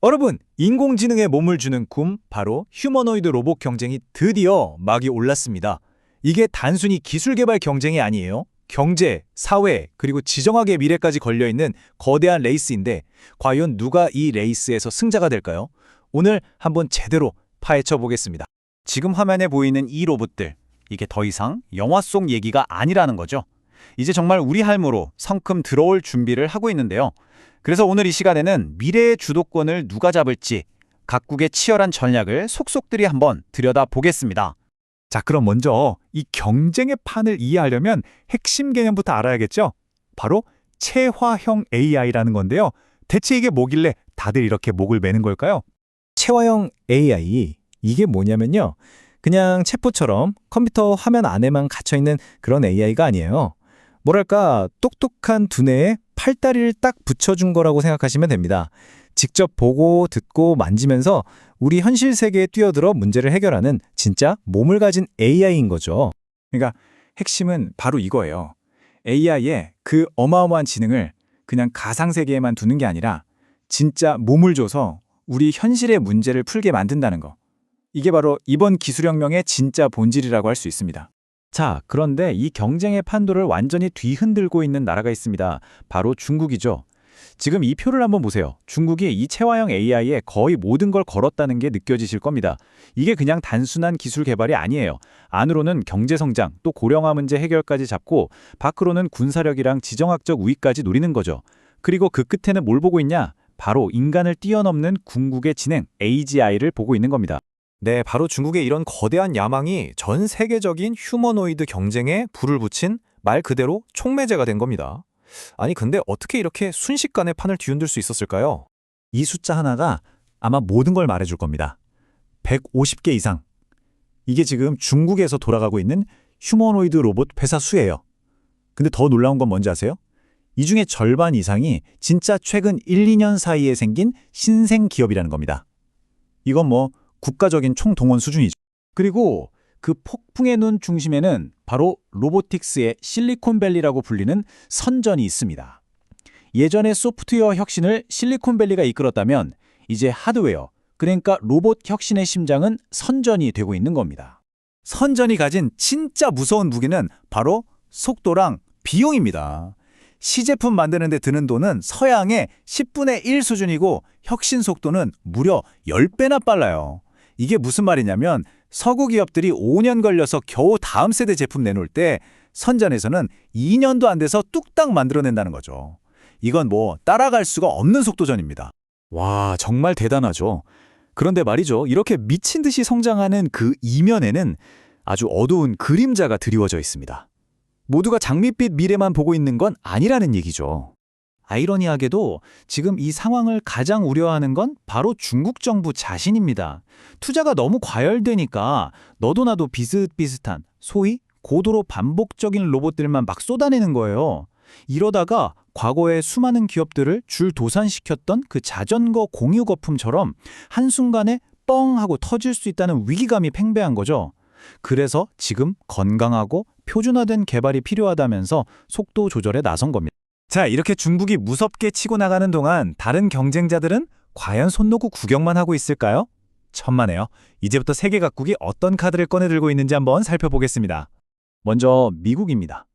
여러분, 인공지능에 몸을 주는 꿈, 바로 휴머노이드 로봇 경쟁이 드디어 막이 올랐습니다. 이게 단순히 기술 개발 경쟁이 아니에요. 경제, 사회, 그리고 지정학의 미래까지 걸려있는 거대한 레이스인데 과연 누가 이 레이스에서 승자가 될까요? 오늘 한번 제대로 파헤쳐 보겠습니다. 지금 화면에 보이는 이 로봇들, 이게 더 이상 영화 속 얘기가 아니라는 거죠. 이제 정말 우리 삶으로 성큼 들어올 준비를 하고 있는데요. 그래서 오늘 이 시간에는 미래의 주도권을 누가 잡을지 각국의 치열한 전략을 속속들이 한번 들여다보겠습니다. 자, 그럼 먼저 이 경쟁의 판을 이해하려면 핵심 개념부터 알아야겠죠? 바로 체화형 AI라는 건데요. 대체 이게 뭐길래 다들 이렇게 목을 매는 걸까요? 체화형 AI, 이게 뭐냐면요. 그냥 챗봇처럼 컴퓨터 화면 안에만 갇혀있는 그런 AI가 아니에요. 뭐랄까, 똑똑한 두뇌에 팔다리를 딱 붙여준 거라고 생각하시면 됩니다. 직접 보고 듣고 만지면서 우리 현실 세계에 뛰어들어 문제를 해결하는 진짜 몸을 가진 AI인 거죠. 그러니까 핵심은 바로 이거예요. AI의 그 어마어마한 지능을 그냥 가상세계에만 두는 게 아니라 진짜 몸을 줘서 우리 현실의 문제를 풀게 만든다는 거. 이게 바로 이번 기술혁명의 진짜 본질이라고 할 수 있습니다. 자, 그런데 이 경쟁의 판도를 완전히 뒤흔들고 있는 나라가 있습니다. 바로 중국이죠. 지금 이 표를 한번 보세요. 중국이 이 체화형 AI에 거의 모든 걸 걸었다는 게 느껴지실 겁니다. 이게 그냥 단순한 기술 개발이 아니에요. 안으로는 경제성장, 또 고령화 문제 해결까지 잡고 밖으로는 군사력이랑 지정학적 우위까지 노리는 거죠. 그리고 그 끝에는 뭘 보고 있냐? 바로 인간을 뛰어넘는 궁극의 지능, AGI를 보고 있는 겁니다. 네, 바로 중국의 이런 거대한 야망이 전 세계적인 휴머노이드 경쟁에 불을 붙인 말 그대로 촉매제가 된 겁니다. 아니, 근데 어떻게 이렇게 순식간에 판을 뒤흔들 수 있었을까요? 이 숫자 하나가 아마 모든 걸 말해줄 겁니다. 150개 이상. 이게 지금 중국에서 돌아가고 있는 휴머노이드 로봇 회사 수예요. 근데 더 놀라운 건 뭔지 아세요? 이 중에 절반 이상이 진짜 최근 1, 2년 사이에 생긴 신생 기업이라는 겁니다. 이건 뭐 국가적인 총동원 수준이죠. 그리고 그 폭풍의 눈 중심에는 바로 로보틱스의 실리콘밸리라고 불리는 선전이 있습니다. 예전에 소프트웨어 혁신을 실리콘밸리가 이끌었다면 이제 하드웨어, 그러니까 로봇 혁신의 심장은 선전이 되고 있는 겁니다. 선전이 가진 진짜 무서운 무기는 바로 속도랑 비용입니다. 시제품 만드는 데 드는 돈은 서양의 10분의 1 수준이고 혁신 속도는 무려 10배나 빨라요. 이게 무슨 말이냐면 서구 기업들이 5년 걸려서 겨우 다음 세대 제품 내놓을 때 선전에서는 2년도 안 돼서 뚝딱 만들어낸다는 거죠. 이건 뭐 따라갈 수가 없는 속도전입니다. 와, 정말 대단하죠. 그런데 말이죠. 이렇게 미친 듯이 성장하는 그 이면에는 아주 어두운 그림자가 드리워져 있습니다. 모두가 장밋빛 미래만 보고 있는 건 아니라는 얘기죠. 아이러니하게도 지금 이 상황을 가장 우려하는 건 바로 중국 정부 자신입니다. 투자가 너무 과열되니까 너도 나도 비슷비슷한 소위 고도로 반복적인 로봇들만 막 쏟아내는 거예요. 이러다가 과거에 수많은 기업들을 줄도산시켰던 그 자전거 공유 거품처럼 한순간에 뻥 하고 터질 수 있다는 위기감이 팽배한 거죠. 그래서 지금 건강하고 표준화된 개발이 필요하다면서 속도 조절에 나선 겁니다. 자, 이렇게 중국이 무섭게 치고 나가는 동안 다른 경쟁자들은 과연 손 놓고 구경만 하고 있을까요? 천만에요. 이제부터 세계 각국이 어떤 카드를 꺼내들고 있는지 한번 살펴보겠습니다. 먼저 미국입니다.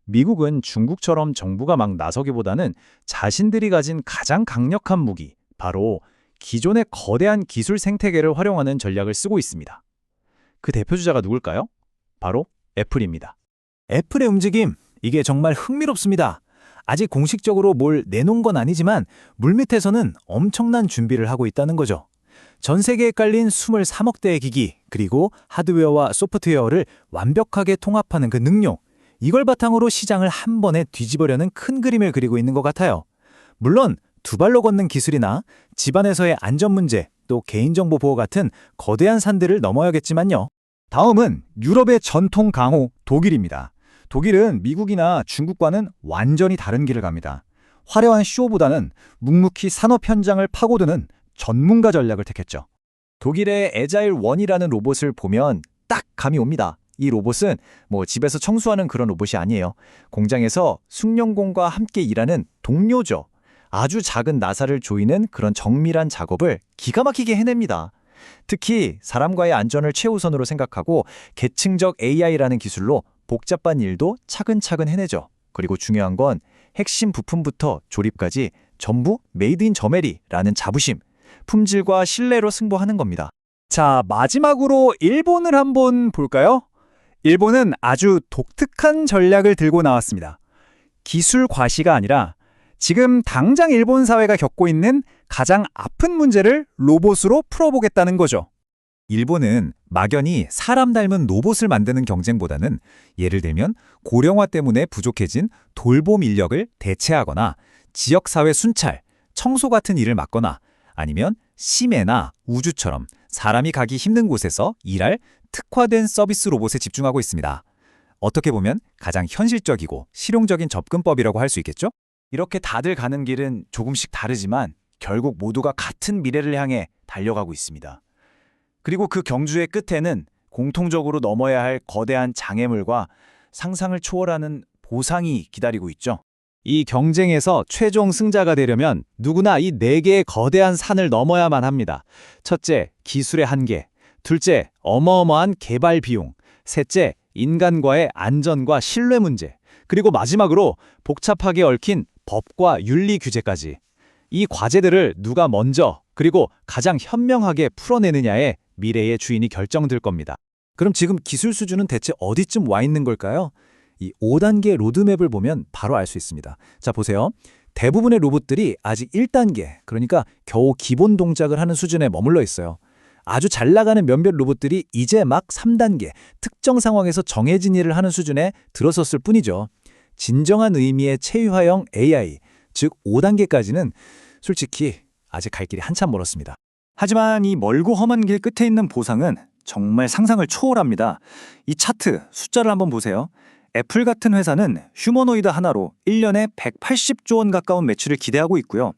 미국은 중국처럼 정부가 막 나서기보다는 자신들이 가진 가장 강력한 무기, 바로 기존의 거대한 기술 생태계를 활용하는 전략을 쓰고 있습니다. 그 대표주자가 누굴까요? 바로 애플입니다. 애플의 움직임, 이게 정말 흥미롭습니다. 아직 공식적으로 뭘 내놓은 건 아니지만 물밑에서는 엄청난 준비를 하고 있다는 거죠. 전 세계에 깔린 23억 대의 기기, 그리고 하드웨어와 소프트웨어를 완벽하게 통합하는 그 능력, 이걸 바탕으로 시장을 한 번에 뒤집으려는 큰 그림을 그리고 있는 것 같아요. 물론 두 발로 걷는 기술이나 집안에서의 안전 문제, 또 개인정보 보호 같은 거대한 산들을 넘어야겠지만요. 다음은 유럽의 전통 강호 독일입니다. 독일은 미국이나 중국과는 완전히 다른 길을 갑니다. 화려한 쇼보다는 묵묵히 산업 현장을 파고드는 전문가 전략을 택했죠. 독일의 에자일 원이라는 로봇을 보면 딱 감이 옵니다. 이 로봇은 뭐 집에서 청소하는 그런 로봇이 아니에요. 공장에서 숙련공과 함께 일하는 동료죠. 아주 작은 나사를 조이는 그런 정밀한 작업을 기가 막히게 해냅니다. 특히 사람과의 안전을 최우선으로 생각하고 계층적 AI라는 기술로 복잡한 일도 차근차근 해내죠. 그리고 중요한 건 핵심 부품부터 조립까지 전부 메이드 인 저메리라는 자부심, 품질과 신뢰로 승부하는 겁니다. 자, 마지막으로 일본을 한번 볼까요? 일본은 아주 독특한 전략을 들고 나왔습니다. 기술 과시가 아니라 지금 당장 일본 사회가 겪고 있는 가장 아픈 문제를 로봇으로 풀어보겠다는 거죠. 일본은 막연히 사람 닮은 로봇을 만드는 경쟁보다는 예를 들면 고령화 때문에 부족해진 돌봄 인력을 대체하거나 지역사회 순찰, 청소 같은 일을 맡거나 아니면 심해나 우주처럼 사람이 가기 힘든 곳에서 일할 특화된 서비스 로봇에 집중하고 있습니다. 어떻게 보면 가장 현실적이고 실용적인 접근법이라고 할 수 있겠죠? 이렇게 다들 가는 길은 조금씩 다르지만 결국 모두가 같은 미래를 향해 달려가고 있습니다. 그리고 그 경주의 끝에는 공통적으로 넘어야 할 거대한 장애물과 상상을 초월하는 보상이 기다리고 있죠. 이 경쟁에서 최종 승자가 되려면 누구나 이 4개의 거대한 산을 넘어야만 합니다. 첫째, 기술의 한계. 둘째, 어마어마한 개발 비용. 셋째, 인간과의 안전과 신뢰 문제. 그리고 마지막으로 복잡하게 얽힌 법과 윤리 규제까지. 이 과제들을 누가 먼저 그리고 가장 현명하게 풀어내느냐에 미래의 주인이 결정될 겁니다. 그럼 지금 기술 수준은 대체 어디쯤 와 있는 걸까요? 이 5단계 로드맵을 보면 바로 알 수 있습니다. 자, 보세요. 대부분의 로봇들이 아직 1단계, 그러니까 겨우 기본 동작을 하는 수준에 머물러 있어요. 아주 잘 나가는 몇몇 로봇들이 이제 막 3단계, 특정 상황에서 정해진 일을 하는 수준에 들어섰을 뿐이죠. 진정한 의미의 체유화형 AI, 즉 5단계까지는 솔직히 아직 갈 길이 한참 멀었습니다. 하지만 이 멀고 험한 길 끝에 있는 보상은 정말 상상을 초월합니다. 이 차트, 숫자를 한번 보세요. 애플 같은 회사는 휴머노이드 하나로 1년에 180조 원 가까운 매출을 기대하고 있고요.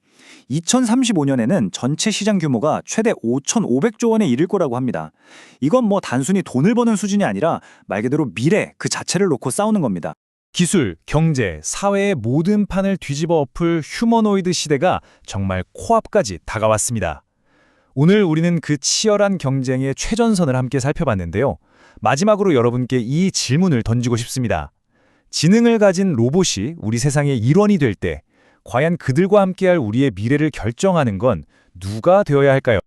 2035년에는 전체 시장 규모가 최대 5,500조 원에 이를 거라고 합니다. 이건 뭐 단순히 돈을 버는 수준이 아니라 말 그대로 미래 그 자체를 놓고 싸우는 겁니다. 기술, 경제, 사회의 모든 판을 뒤집어 엎을 휴머노이드 시대가 정말 코앞까지 다가왔습니다. 오늘 우리는 그 치열한 경쟁의 최전선을 함께 살펴봤는데요. 마지막으로 여러분께 이 질문을 던지고 싶습니다. 지능을 가진 로봇이 우리 세상의 일원이 될 때 과연 그들과 함께할 우리의 미래를 결정하는 건 누가 되어야 할까요?